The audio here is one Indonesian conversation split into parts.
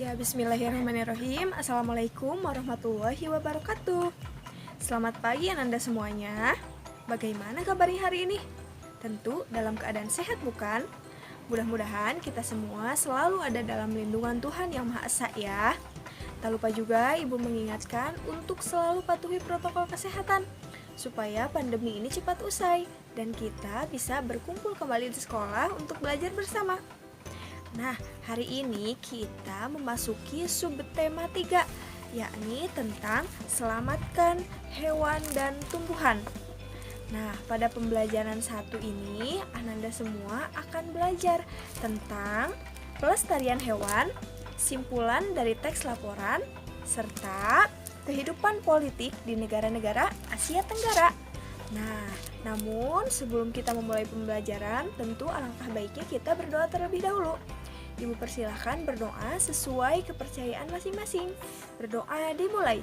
Ya, bismillahirrahmanirrahim. Assalamualaikum warahmatullahi wabarakatuh. Selamat pagi Ananda semuanya. Bagaimana kabarnya hari ini? Tentu dalam keadaan sehat bukan? Mudah-mudahan kita semua selalu ada dalam lindungan Tuhan Yang Maha Esa ya. Tak lupa juga Ibu mengingatkan untuk selalu patuhi protokol kesehatan supaya pandemi ini cepat usai dan kita bisa berkumpul kembali di sekolah untuk belajar bersama. Nah, hari ini kita memasuki subtema 3, yakni tentang selamatkan hewan dan tumbuhan. Nah, pada pembelajaran 1 ini, Ananda semua akan belajar tentang pelestarian hewan, simpulan dari teks laporan, serta kehidupan politik di negara-negara Asia Tenggara. Nah, namun sebelum kita memulai pembelajaran, tentu alangkah baiknya kita berdoa terlebih dahulu. Ibu persilahkan berdoa sesuai kepercayaan masing-masing. Berdoa dimulai.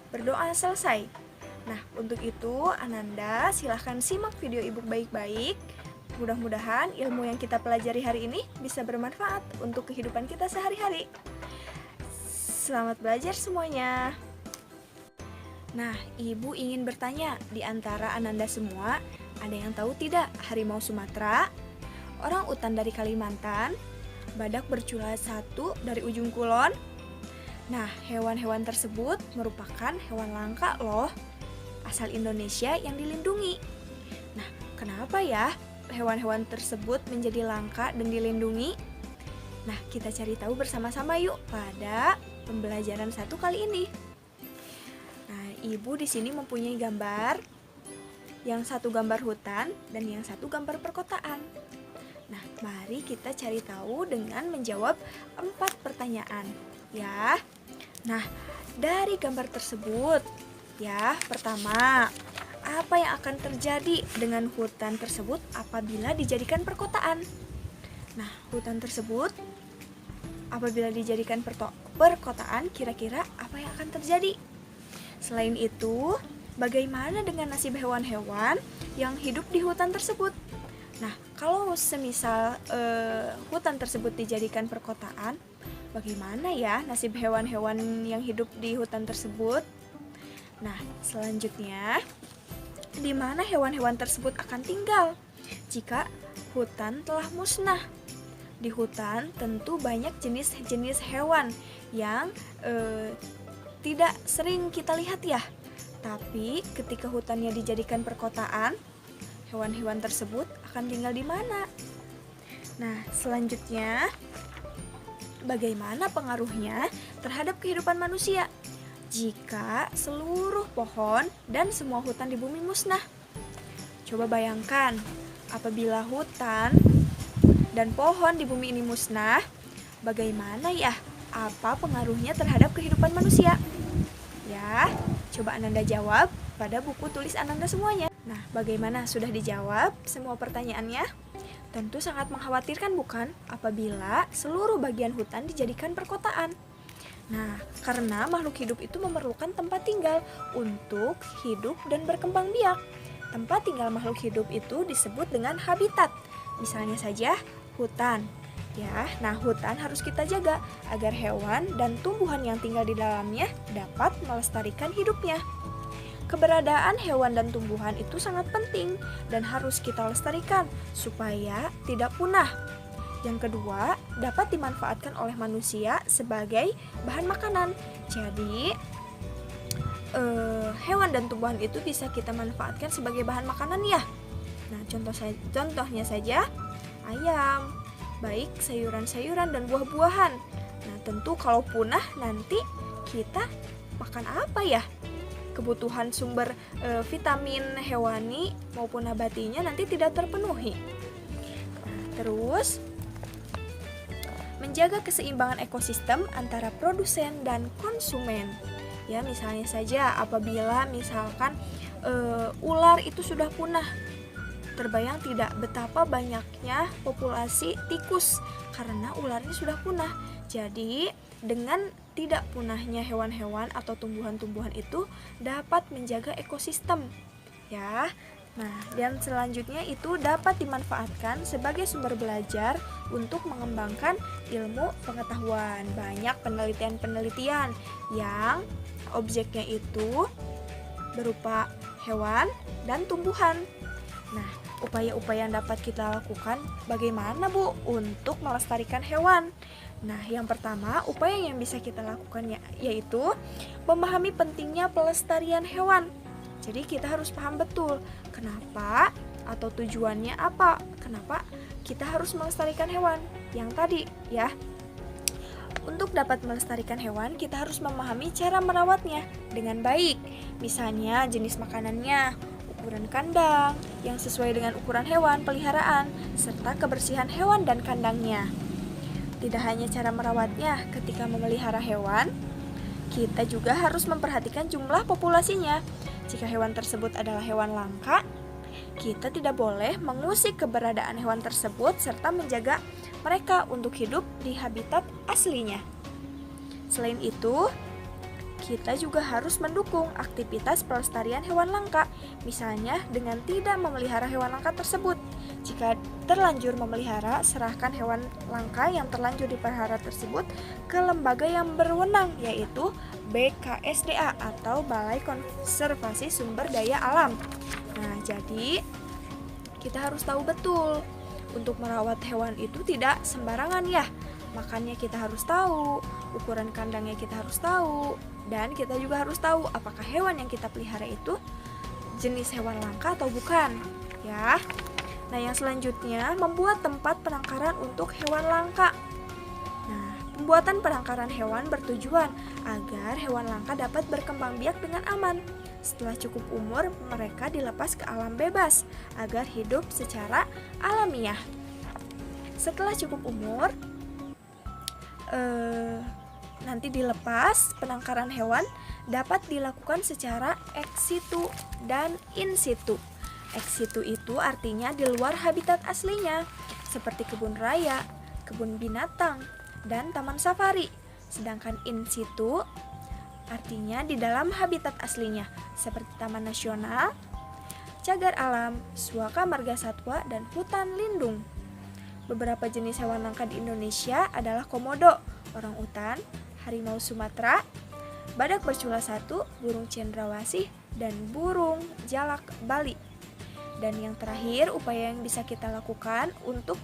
Berdoa selesai. Nah, untuk itu Ananda silahkan simak video ibu baik-baik. Mudah-mudahan ilmu yang kita pelajari hari ini bisa bermanfaat untuk kehidupan kita sehari-hari. Selamat belajar semuanya. Nah, ibu ingin bertanya, di antara Ananda semua, ada yang tahu tidak harimau Sumatera, orang utan dari Kalimantan, badak bercula 1 dari ujung kulon? Nah, hewan-hewan tersebut merupakan hewan langka loh, asal Indonesia yang dilindungi. Nah, kenapa ya hewan-hewan tersebut menjadi langka dan dilindungi? Nah, kita cari tahu bersama-sama yuk pada pembelajaran 1 kali ini. Nah, ibu di sini mempunyai gambar. Yang satu gambar hutan dan yang satu gambar perkotaan. Nah, mari kita cari tahu dengan menjawab 4 pertanyaan, ya. Nah, dari gambar tersebut, ya, pertama, apa yang akan terjadi dengan hutan tersebut apabila dijadikan perkotaan? Nah, hutan tersebut apabila dijadikan perkotaan, kira-kira apa yang akan terjadi? Selain itu, bagaimana dengan nasib hewan-hewan yang hidup di hutan tersebut? Nah, kalau semisal hutan tersebut dijadikan perkotaan, bagaimana ya nasib hewan-hewan yang hidup di hutan tersebut? Nah, selanjutnya, di mana hewan-hewan tersebut akan tinggal jika hutan telah musnah? Di hutan tentu banyak jenis-jenis hewan yang tidak sering kita lihat ya. Tapi ketika hutannya dijadikan perkotaan, hewan-hewan tersebut akan tinggal di mana? Nah, selanjutnya, bagaimana pengaruhnya terhadap kehidupan manusia jika seluruh pohon dan semua hutan di bumi musnah? Coba bayangkan, apabila hutan dan pohon di bumi ini musnah, bagaimana ya? Apa pengaruhnya terhadap kehidupan manusia? Ya, coba Ananda jawab pada buku tulis Ananda semuanya. Nah, bagaimana? Sudah dijawab semua pertanyaannya? Tentu sangat mengkhawatirkan bukan apabila seluruh bagian hutan dijadikan perkotaan. Nah, karena makhluk hidup itu memerlukan tempat tinggal untuk hidup dan berkembang biak. Tempat tinggal makhluk hidup itu disebut dengan habitat. Misalnya saja hutan. Ya, nah hutan harus kita jaga agar hewan dan tumbuhan yang tinggal di dalamnya dapat melestarikan hidupnya. Keberadaan hewan dan tumbuhan itu sangat penting dan harus kita lestarikan supaya tidak punah. Yang kedua, dapat dimanfaatkan oleh manusia sebagai bahan makanan. Jadi, hewan dan tumbuhan itu bisa kita manfaatkan sebagai bahan makanan ya. Nah, contohnya saja ayam, baik sayuran-sayuran dan buah-buahan. Nah, tentu kalau punah nanti kita makan apa ya? Kebutuhan sumber vitamin hewani maupun nabatinya nanti tidak terpenuhi. Nah, terus menjaga keseimbangan ekosistem antara produsen dan konsumen. Ya, misalnya saja apabila misalkan ular itu sudah punah. Terbayang tidak betapa banyaknya populasi tikus karena ularnya sudah punah. Jadi, dengan tidak punahnya hewan-hewan atau tumbuhan-tumbuhan itu dapat menjaga ekosistem. Ya, Nah, dan selanjutnya itu dapat dimanfaatkan sebagai sumber belajar untuk mengembangkan ilmu pengetahuan. Banyak penelitian-penelitian yang objeknya itu berupa hewan dan tumbuhan. Nah, upaya-upaya yang dapat kita lakukan bagaimana Bu untuk melestarikan hewan? Nah, yang pertama, upaya yang bisa kita lakukan yaitu memahami pentingnya pelestarian hewan. Jadi kita harus paham betul kenapa atau tujuannya apa, kenapa kita harus melestarikan hewan. Yang tadi ya, untuk dapat melestarikan hewan, kita harus memahami cara merawatnya dengan baik. Misalnya jenis makanannya, ukuran kandang yang sesuai dengan ukuran hewan peliharaan, serta kebersihan hewan dan kandangnya. Tidak hanya cara merawatnya ketika memelihara hewan, kita juga harus memperhatikan jumlah populasinya. Jika hewan tersebut adalah hewan langka, kita tidak boleh mengusik keberadaan hewan tersebut serta menjaga mereka untuk hidup di habitat aslinya. Selain itu, kita juga harus mendukung aktivitas pelestarian hewan langka, misalnya dengan tidak memelihara hewan langka tersebut. Jika terlanjur memelihara, serahkan hewan langka yang terlanjur dipelihara tersebut ke lembaga yang berwenang, yaitu BKSDA atau Balai Konservasi Sumber Daya Alam. Nah, jadi kita harus tahu betul, untuk merawat hewan itu tidak sembarangan ya. Makannya kita harus tahu, ukuran kandangnya kita harus tahu, dan kita juga harus tahu apakah hewan yang kita pelihara itu jenis hewan langka atau bukan, ya. Nah, yang selanjutnya, membuat tempat penangkaran untuk hewan langka. Nah, pembuatan penangkaran hewan bertujuan agar hewan langka dapat berkembang biak dengan aman. Setelah cukup umur, mereka dilepas ke alam bebas agar hidup secara alamiah. Setelah cukup umur, nanti dilepas, penangkaran hewan dapat dilakukan secara ex situ dan in situ. Ex situ itu artinya di luar habitat aslinya, seperti kebun raya, kebun binatang, dan taman safari. Sedangkan in situ artinya di dalam habitat aslinya, seperti taman nasional, cagar alam, suaka marga satwa, dan hutan lindung. Beberapa jenis hewan langka di Indonesia adalah komodo, orangutan, harimau Sumatera, badak bercula satu, burung cendrawasih, dan burung jalak Bali. Dan yang terakhir, upaya yang bisa kita lakukan untuk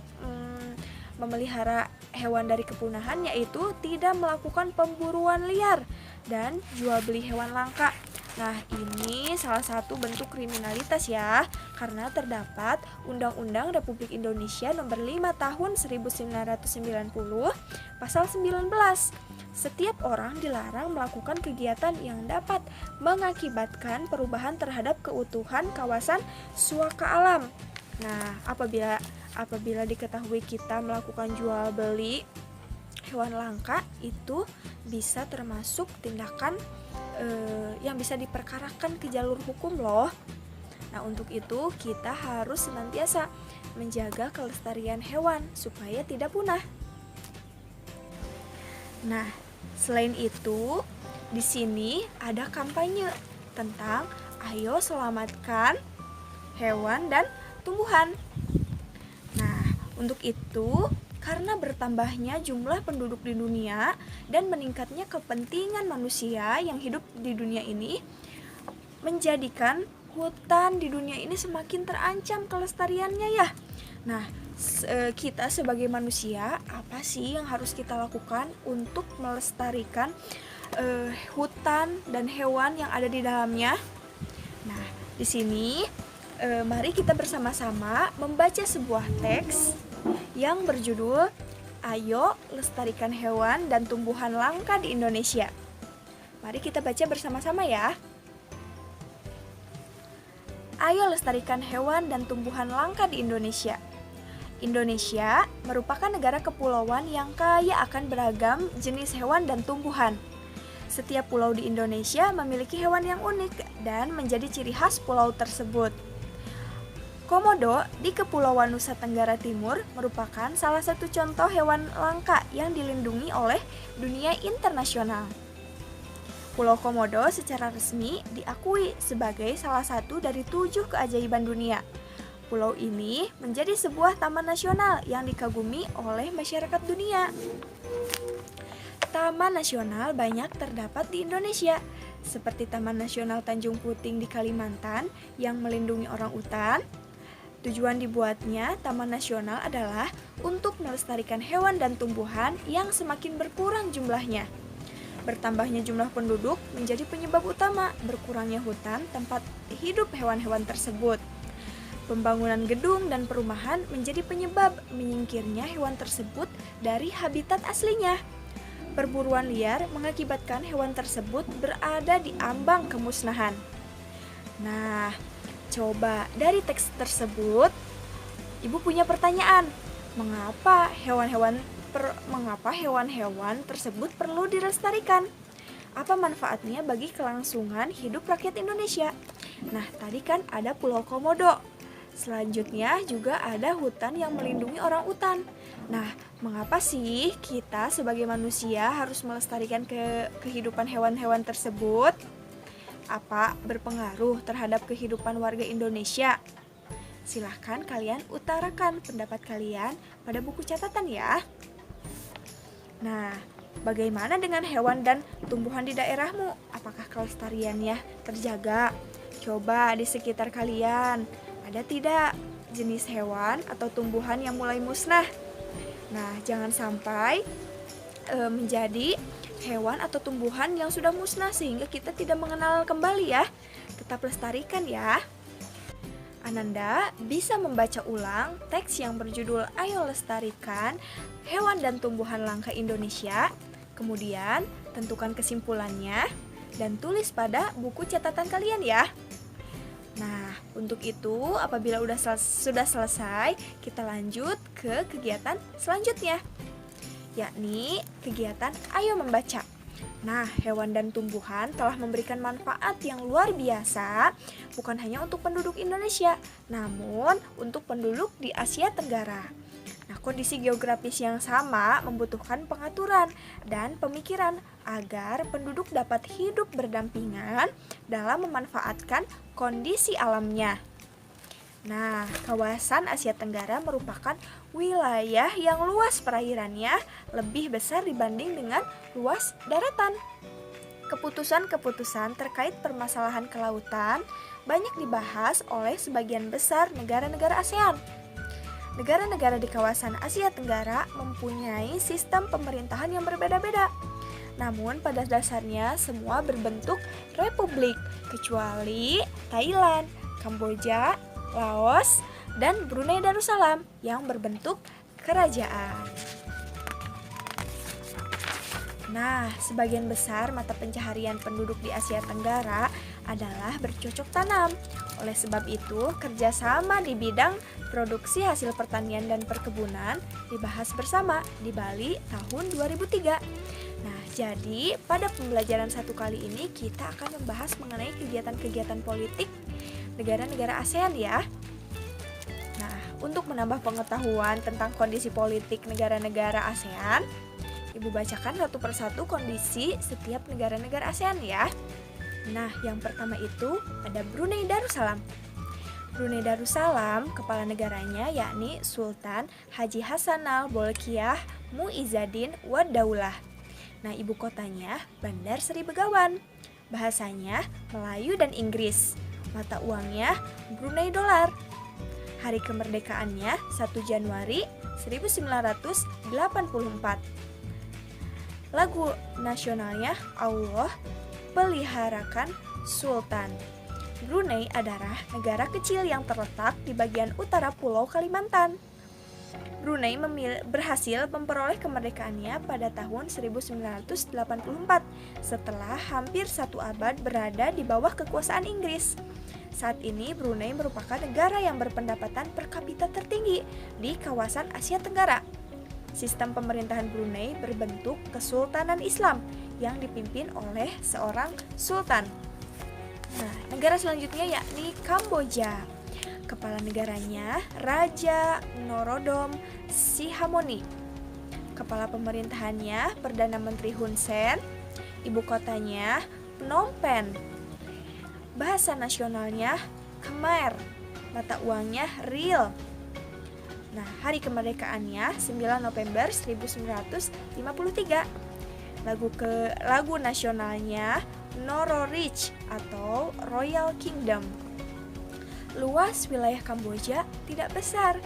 memelihara hewan dari kepunahan yaitu tidak melakukan pemburuan liar dan jual beli hewan langka. Nah, ini salah satu bentuk kriminalitas ya, karena terdapat Undang-Undang Republik Indonesia Nomor 5 Tahun 1990 Pasal 19. Setiap orang dilarang melakukan kegiatan yang dapat mengakibatkan perubahan terhadap keutuhan kawasan suaka alam. Nah, apabila diketahui kita melakukan jual beli hewan langka, itu bisa termasuk tindakan yang bisa diperkarakan ke jalur hukum loh. Nah, untuk itu kita harus senantiasa menjaga kelestarian hewan supaya tidak punah. Nah, selain itu, di sini ada kampanye tentang ayo selamatkan hewan dan tumbuhan. Nah, untuk itu, karena bertambahnya jumlah penduduk di dunia dan meningkatnya kepentingan manusia yang hidup di dunia ini, menjadikan hutan di dunia ini semakin terancam kelestariannya ya. Nah, kita sebagai manusia, apa sih yang harus kita lakukan untuk melestarikan hutan dan hewan yang ada di dalamnya? Nah, di sini mari kita bersama-sama membaca sebuah teks yang berjudul Ayo Lestarikan Hewan dan Tumbuhan Langka di Indonesia. Mari kita baca bersama-sama ya. Ayo lestarikan hewan dan tumbuhan langka di Indonesia. Indonesia merupakan negara kepulauan yang kaya akan beragam jenis hewan dan tumbuhan. Setiap pulau di Indonesia memiliki hewan yang unik dan menjadi ciri khas pulau tersebut. Komodo di Kepulauan Nusa Tenggara Timur merupakan salah satu contoh hewan langka yang dilindungi oleh dunia internasional. Pulau Komodo secara resmi diakui sebagai salah satu dari 7 keajaiban dunia. Pulau ini menjadi sebuah taman nasional yang dikagumi oleh masyarakat dunia. Taman nasional banyak terdapat di Indonesia, seperti Taman Nasional Tanjung Puting di Kalimantan yang melindungi orang utan. Tujuan dibuatnya Taman Nasional adalah untuk melestarikan hewan dan tumbuhan yang semakin berkurang jumlahnya. Bertambahnya jumlah penduduk menjadi penyebab utama berkurangnya hutan tempat hidup hewan-hewan tersebut. Pembangunan gedung dan perumahan menjadi penyebab menyingkirnya hewan tersebut dari habitat aslinya. Perburuan liar mengakibatkan hewan tersebut berada di ambang kemusnahan. Nah, coba dari teks tersebut, Ibu punya pertanyaan. Mengapa hewan-hewan tersebut perlu dilestarikan? Apa manfaatnya bagi kelangsungan hidup rakyat Indonesia? Nah, tadi kan ada Pulau Komodo. Selanjutnya juga ada hutan yang melindungi orang utan. Nah, mengapa sih kita sebagai manusia harus melestarikan kehidupan hewan-hewan tersebut? Apa berpengaruh terhadap kehidupan warga Indonesia? Silahkan kalian utarakan pendapat kalian pada buku catatan ya. Nah, bagaimana dengan hewan dan tumbuhan di daerahmu? Apakah kelestariannya terjaga? Coba di sekitar kalian, ada tidak jenis hewan atau tumbuhan yang mulai musnah? Nah, jangan sampai menjadi hewan atau tumbuhan yang sudah musnah sehingga kita tidak mengenal kembali ya. Tetap lestarikan ya. Ananda bisa membaca ulang teks yang berjudul Ayo Lestarikan Hewan dan Tumbuhan Langka Indonesia. Kemudian tentukan kesimpulannya dan tulis pada buku catatan kalian ya. Nah, untuk itu apabila sudah selesai, kita lanjut ke kegiatan selanjutnya, yakni kegiatan Ayo Membaca. Nah, hewan dan tumbuhan telah memberikan manfaat yang luar biasa, bukan hanya untuk penduduk Indonesia, namun untuk penduduk di Asia Tenggara. Nah, kondisi geografis yang sama membutuhkan pengaturan dan pemikiran agar penduduk dapat hidup berdampingan dalam memanfaatkan kondisi alamnya. Nah, kawasan Asia Tenggara merupakan wilayah yang luas perairannya lebih besar dibanding dengan luas daratan. Keputusan-keputusan terkait permasalahan kelautan banyak dibahas oleh sebagian besar negara-negara ASEAN. Negara-negara di kawasan Asia Tenggara mempunyai sistem pemerintahan yang berbeda-beda. Namun pada dasarnya semua berbentuk republik, kecuali Thailand, Kamboja, Laos, dan Brunei Darussalam yang berbentuk kerajaan. Nah, sebagian besar mata pencaharian penduduk di Asia Tenggara adalah bercocok tanam. Oleh sebab itu, kerjasama di bidang produksi hasil pertanian dan perkebunan dibahas bersama di Bali tahun 2003. Nah, jadi pada pembelajaran satu kali ini kita akan membahas mengenai kegiatan-kegiatan politik negara-negara ASEAN ya. Nah, untuk menambah pengetahuan tentang kondisi politik negara-negara ASEAN, Ibu bacakan satu persatu kondisi setiap negara-negara ASEAN ya. Nah, yang pertama itu ada Brunei Darussalam. Brunei Darussalam, kepala negaranya yakni Sultan Haji Hassanal Bolkiah Muizzaddin Wad Daulah. Nah, ibu kotanya Bandar Seri Begawan. Bahasanya Melayu dan Inggris. Mata uangnya Brunei Dolar. Hari kemerdekaannya 1 Januari 1984. Lagu nasionalnya Allah Peliharakan Sultan. Brunei adalah negara kecil yang terletak di bagian utara Pulau Kalimantan. Brunei berhasil memperoleh kemerdekaannya pada tahun 1984 setelah hampir satu abad berada di bawah kekuasaan Inggris. Saat ini Brunei merupakan negara yang berpendapatan per kapita tertinggi di kawasan Asia Tenggara. Sistem pemerintahan Brunei berbentuk Kesultanan Islam yang dipimpin oleh seorang sultan. Nah, negara selanjutnya yakni Kamboja. Kepala negaranya Raja Norodom Sihamoni. Kepala pemerintahannya Perdana Menteri Hun Sen. Ibu kotanya Phnom Penh. Bahasa nasionalnya Khmer, mata uangnya riel. Nah, hari kemerdekaannya 9 November 1953. Lagu nasionalnya Norwich atau Royal Kingdom. Luas wilayah Kamboja tidak besar.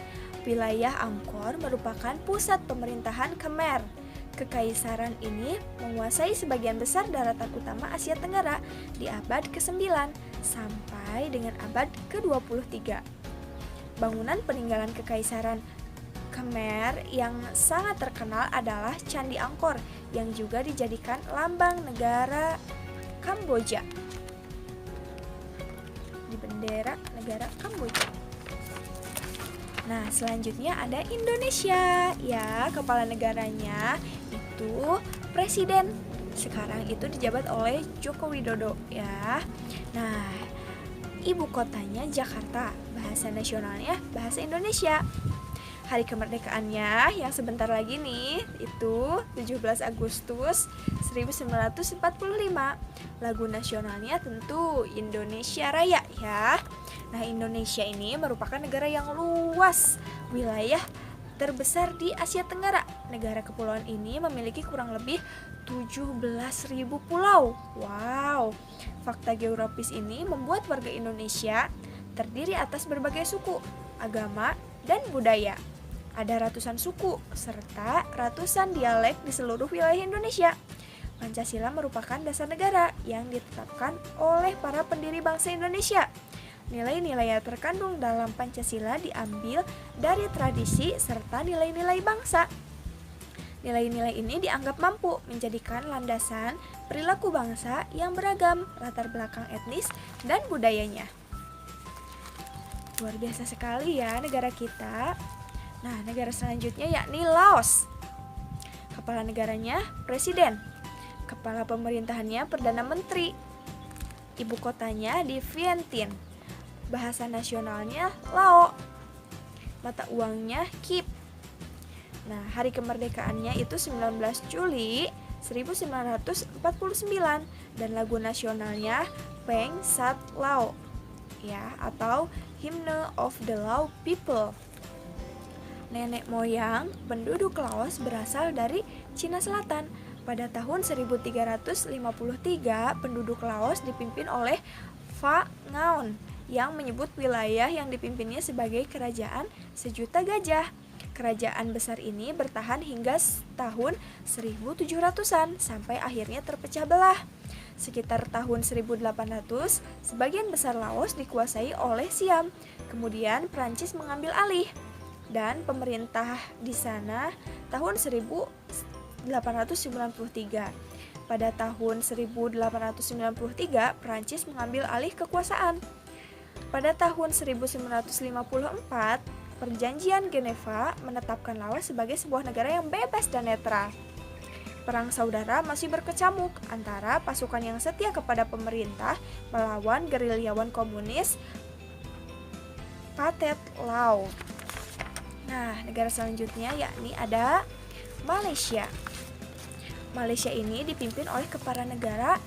Wilayah Angkor merupakan pusat pemerintahan Khmer. Kekaisaran ini menguasai sebagian besar daratan utama Asia Tenggara di abad ke-9 sampai dengan abad ke-23. Bangunan peninggalan Kekaisaran Khmer yang sangat terkenal adalah Candi Angkor yang juga dijadikan lambang negara Kamboja di bendera negara Kamboja. Nah, selanjutnya ada Indonesia. Ya, kepala negaranya itu presiden. Sekarang itu dijabat oleh Joko Widodo ya. Nah, ibu kotanya Jakarta. Bahasa nasionalnya bahasa Indonesia. Hari kemerdekaannya yang sebentar lagi nih itu 17 Agustus 1945. Lagu nasionalnya tentu Indonesia Raya ya. Nah, Indonesia ini merupakan negara yang luas, wilayah terbesar di Asia Tenggara. Negara kepulauan ini memiliki kurang lebih 17.000 pulau. Wow. Fakta geografis ini membuat warga Indonesia terdiri atas berbagai suku, agama, dan budaya. Ada ratusan suku serta ratusan dialek di seluruh wilayah Indonesia. Pancasila merupakan dasar negara yang ditetapkan oleh para pendiri bangsa Indonesia. Nilai-nilai yang terkandung dalam Pancasila diambil dari tradisi serta nilai-nilai bangsa. Nilai-nilai ini dianggap mampu menjadikan landasan perilaku bangsa yang beragam, latar belakang etnis dan budayanya. Luar biasa sekali ya negara kita. Nah, negara selanjutnya yakni Laos. Kepala negaranya presiden. Kepala pemerintahannya perdana menteri. Ibu kotanya di Vientiane. Bahasa nasionalnya Lao. Mata uangnya Kip. Nah, hari kemerdekaannya itu 19 Juli 1949 dan lagu nasionalnya Peng Sat Lao ya, atau Hymn of the Lao People. Nenek moyang penduduk Laos berasal dari Cina Selatan. Pada tahun 1353, penduduk Laos dipimpin oleh Pha Ngaon yang menyebut wilayah yang dipimpinnya sebagai kerajaan sejuta gajah. Kerajaan besar ini bertahan hingga tahun 1700-an sampai akhirnya terpecah belah. Sekitar tahun 1800, sebagian besar Laos dikuasai oleh Siam. Kemudian Prancis mengambil alih dan pemerintah di sana tahun 1893. Pada tahun 1893, Prancis mengambil alih kekuasaan. Pada tahun 1954, Perjanjian Geneva menetapkan Laos sebagai sebuah negara yang bebas dan netral. Perang saudara masih berkecamuk antara pasukan yang setia kepada pemerintah melawan gerilyawan komunis Pathet Lao. Nah, negara selanjutnya yakni ada Malaysia. Malaysia ini dipimpin oleh kepala negara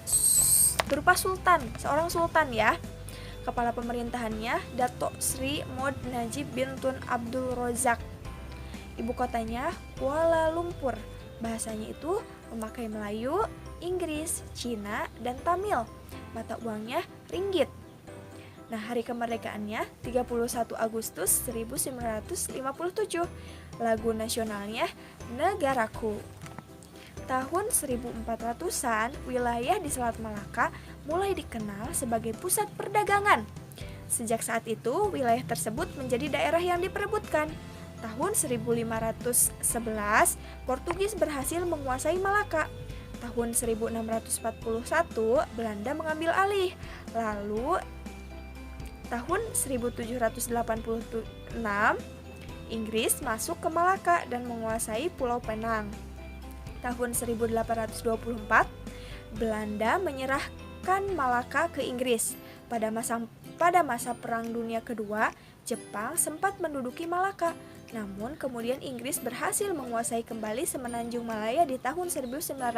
berupa sultan, seorang sultan ya. Kepala pemerintahannya Datuk Sri Mod Najib bin Tun Abdul Razak. Ibu kotanya Kuala Lumpur. Bahasanya itu memakai Melayu, Inggris, Cina, dan Tamil. Mata uangnya ringgit. Nah, hari kemerdekaannya 31 Agustus 1957. Lagu nasionalnya Negaraku. Tahun 1400-an, wilayah di Selat Malaka mulai dikenal sebagai pusat perdagangan. Sejak saat itu, wilayah tersebut menjadi daerah yang diperebutkan. Tahun 1511, Portugis berhasil menguasai Malaka. Tahun 1641, Belanda mengambil alih. Lalu, tahun 1786, Inggris masuk ke Malaka dan menguasai Pulau Penang. Tahun 1824, Belanda menyerahkan Malaka ke Inggris. Pada masa Perang Dunia Kedua, Jepang sempat menduduki Malaka. Namun kemudian Inggris berhasil menguasai kembali Semenanjung Malaya di tahun 1945.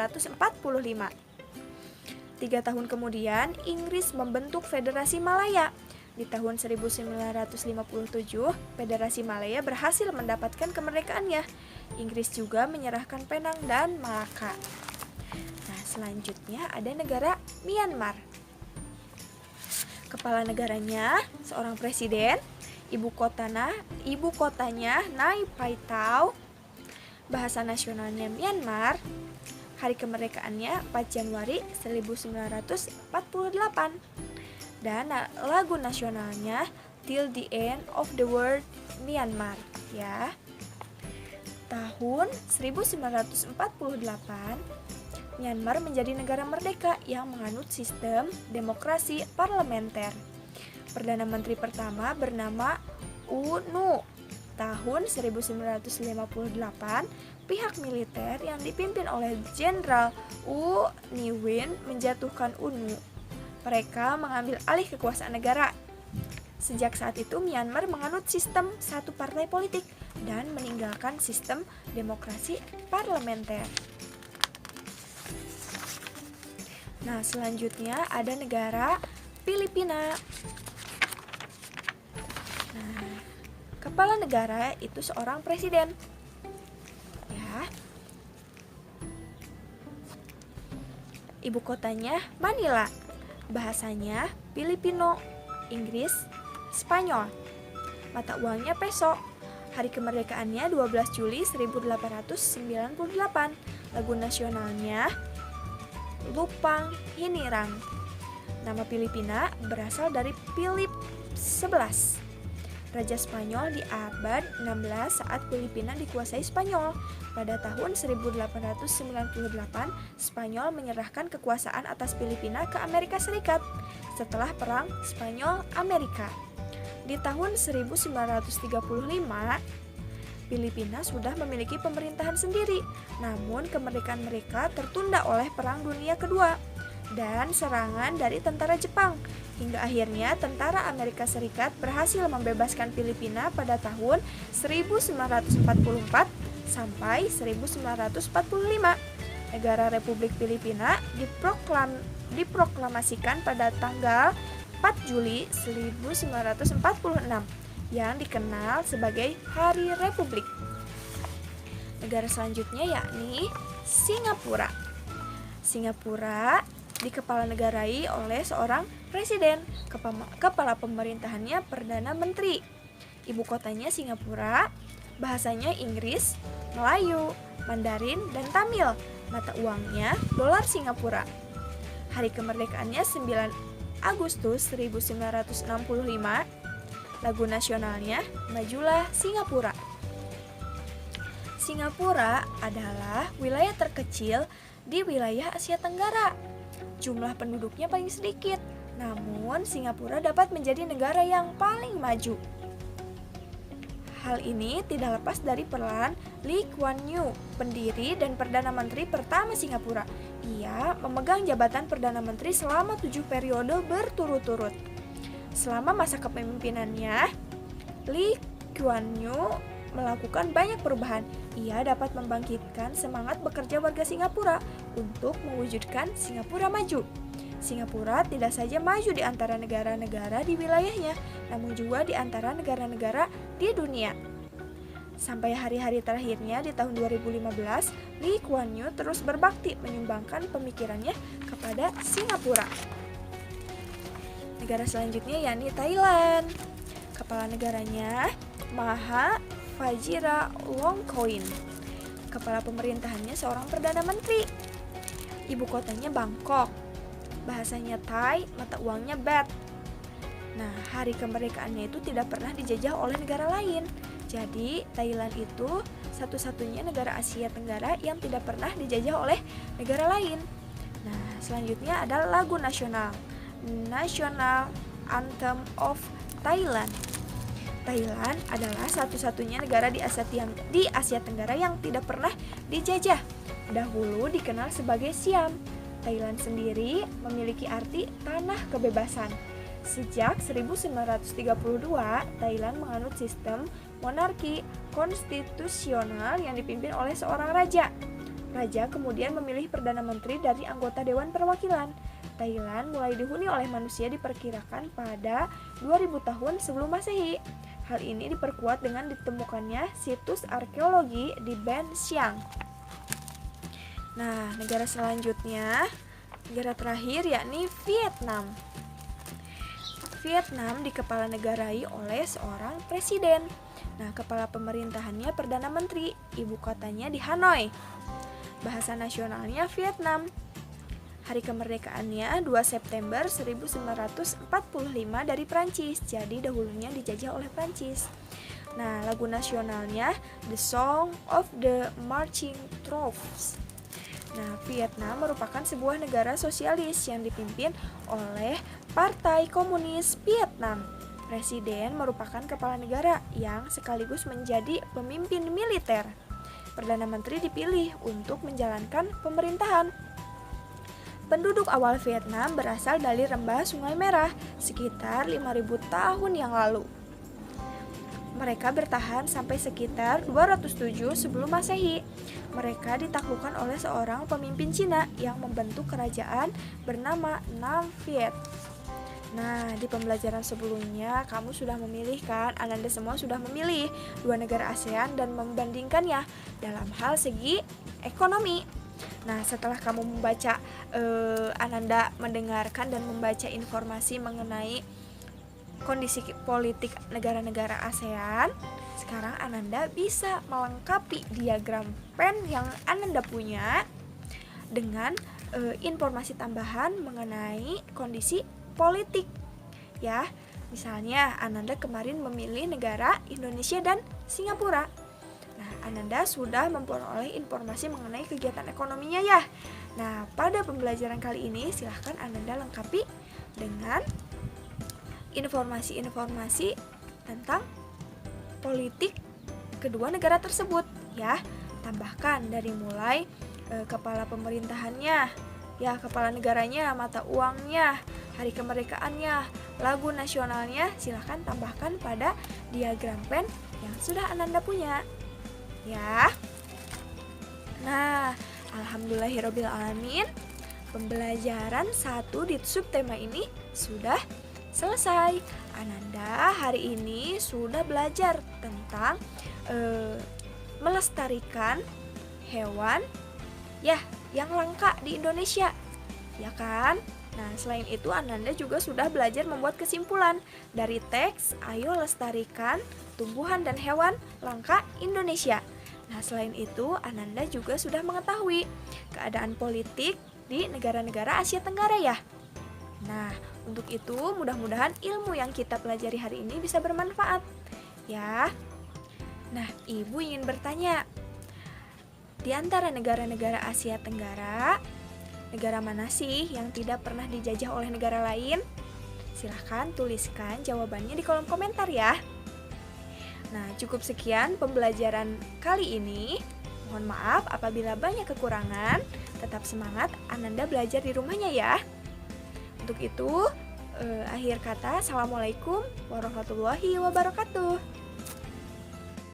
3 tahun kemudian, Inggris membentuk Federasi Malaya. Di tahun 1957, Federasi Malaya berhasil mendapatkan kemerdekaannya. Inggris juga menyerahkan Penang dan Malaka. Nah, selanjutnya ada negara Myanmar. Kepala negaranya seorang presiden, ibu kotanya Naypyidaw, bahasa nasionalnya Myanmar, hari kemerdekaannya 4 Januari 1948, dan lagu nasionalnya Till the End of the World Myanmar, ya. Tahun 1948, Myanmar menjadi negara merdeka yang menganut sistem demokrasi parlementer. Perdana Menteri pertama bernama U Nu. Tahun 1958, pihak militer yang dipimpin oleh Jenderal U Ni Win menjatuhkan UNU. Mereka mengambil alih kekuasaan negara. Sejak saat itu, Myanmar menganut sistem satu partai politik dan meninggalkan sistem demokrasi parlementer. Nah, selanjutnya ada negara Filipina. Nah, kepala negara itu seorang presiden. Ya. Ibu kotanya Manila. Bahasanya Filipino, Inggris, Spanyol. Mata uangnya peso. Hari kemerdekaannya 12 Juli 1898. Lagu nasionalnya Lupang Hinirang. Nama Filipina berasal dari Philip XI, Raja Spanyol di abad 16 saat Filipina dikuasai Spanyol. Pada tahun 1898, Spanyol menyerahkan kekuasaan atas Filipina ke Amerika Serikat setelah Perang Spanyol-Amerika. Di tahun 1935, Filipina sudah memiliki pemerintahan sendiri, namun kemerdekaan mereka tertunda oleh Perang Dunia Kedua dan serangan dari tentara Jepang. Hingga akhirnya tentara Amerika Serikat berhasil membebaskan Filipina pada tahun 1944 sampai 1945. Negara Republik Filipina diproklamasikan pada tanggal 4 Juli 1946 yang dikenal sebagai Hari Republik. Negara selanjutnya yakni Singapura. Singapura dikepala-negarai oleh seorang presiden. Kepala pemerintahannya Perdana Menteri. Ibu kotanya Singapura. Bahasanya Inggris, Melayu, Mandarin, dan Tamil. Mata uangnya dolar Singapura. Hari kemerdekaannya 9 Agustus 1965. Lagu nasionalnya Majulah Singapura. Singapura adalah wilayah terkecil di wilayah Asia Tenggara. Jumlah penduduknya paling sedikit, namun Singapura dapat menjadi negara yang paling maju. Hal ini tidak lepas dari peran Lee Kuan Yew, pendiri dan Perdana Menteri pertama Singapura. Ia memegang jabatan Perdana Menteri selama 7 periode berturut-turut. Selama masa kepemimpinannya, Lee Kuan Yew melakukan banyak perubahan. Ia dapat membangkitkan semangat bekerja warga Singapura untuk mewujudkan Singapura maju. Singapura tidak saja maju di antara negara-negara di wilayahnya, namun juga di antara negara-negara di dunia. Sampai hari-hari terakhirnya di tahun 2015, Lee Kuan Yew terus berbakti menyumbangkan pemikirannya kepada Singapura. Negara selanjutnya yakni Thailand. Kepala negaranya Maha Vajiralongkorn. Kepala pemerintahannya seorang Perdana Menteri. Ibu kotanya Bangkok. Bahasanya Thai, mata uangnya Baht. Nah, hari kemerdekaannya itu tidak pernah dijajah oleh negara lain. Jadi, Thailand itu satu-satunya negara Asia Tenggara yang tidak pernah dijajah oleh negara lain. Nah, selanjutnya ada lagu nasional. National Anthem of Thailand. Thailand adalah satu-satunya negara di Asia Tenggara yang tidak pernah dijajah. Dahulu dikenal sebagai Siam. Thailand sendiri memiliki arti tanah kebebasan. Sejak 1932, Thailand menganut sistem monarki konstitusional yang dipimpin oleh seorang raja. Raja kemudian memilih Perdana Menteri dari anggota Dewan Perwakilan. Thailand mulai dihuni oleh manusia diperkirakan pada 2000 tahun sebelum Masehi. Hal ini diperkuat dengan ditemukannya situs arkeologi di Ben Siang. Nah, negara selanjutnya, negara terakhir yakni Vietnam. Vietnam dikepala-negarai oleh seorang presiden. Nah, kepala pemerintahannya Perdana Menteri, ibu kotanya di Hanoi. Bahasa nasionalnya Vietnam. Hari kemerdekaannya 2 September 1945 dari Prancis, jadi dahulunya dijajah oleh Prancis. Nah, lagu nasionalnya The Song of the Marching Troops. Nah, Vietnam merupakan sebuah negara sosialis yang dipimpin oleh Partai Komunis Vietnam. Presiden merupakan kepala negara yang sekaligus menjadi pemimpin militer. Perdana Menteri dipilih untuk menjalankan pemerintahan. Penduduk awal Vietnam berasal dari lembah Sungai Merah sekitar 5.000 tahun yang lalu. Mereka bertahan sampai sekitar 207 sebelum Masehi. Mereka ditaklukkan oleh seorang pemimpin Cina yang membentuk kerajaan bernama Nam Viet. Nah, di pembelajaran sebelumnya kamu sudah memilih kan? Ananda semua sudah memilih dua negara ASEAN dan membandingkannya dalam hal segi ekonomi. Nah, setelah kamu membaca, Ananda mendengarkan dan membaca informasi mengenai kondisi politik negara-negara ASEAN, sekarang Ananda bisa melengkapi diagram pen yang Ananda punya dengan informasi tambahan mengenai kondisi politik. Ya, misalnya Ananda kemarin memilih negara Indonesia dan Singapura. Nah, Ananda sudah memperoleh informasi mengenai kegiatan ekonominya ya. Nah, pada pembelajaran kali ini silahkan Ananda lengkapi dengan informasi-informasi tentang politik kedua negara tersebut ya. Tambahkan dari mulai kepala pemerintahannya, ya kepala negaranya, mata uangnya, hari kemerdekaannya, lagu nasionalnya, silahkan tambahkan pada diagram pen yang sudah Ananda punya. Ya. Nah, alhamdulillahirobbilalamin, pembelajaran 1 di subtema ini sudah selesai. Ananda hari ini sudah belajar tentang melestarikan hewan ya yang langka di Indonesia. Ya kan? Nah, selain itu Ananda juga sudah belajar membuat kesimpulan dari teks Ayo Lestarikan Tumbuhan dan Hewan Langka Indonesia. Nah, selain itu Ananda juga sudah mengetahui keadaan politik di negara-negara Asia Tenggara ya. Nah, untuk itu mudah-mudahan ilmu yang kita pelajari hari ini bisa bermanfaat ya. Nah, Ibu ingin bertanya, di antara negara-negara Asia Tenggara, negara mana sih yang tidak pernah dijajah oleh negara lain? Silahkan tuliskan jawabannya di kolom komentar ya. Nah, cukup sekian pembelajaran kali ini. Mohon maaf apabila banyak kekurangan. Tetap semangat, Ananda belajar di rumahnya ya. Untuk itu, akhir kata, Assalamualaikum warahmatullahi wabarakatuh.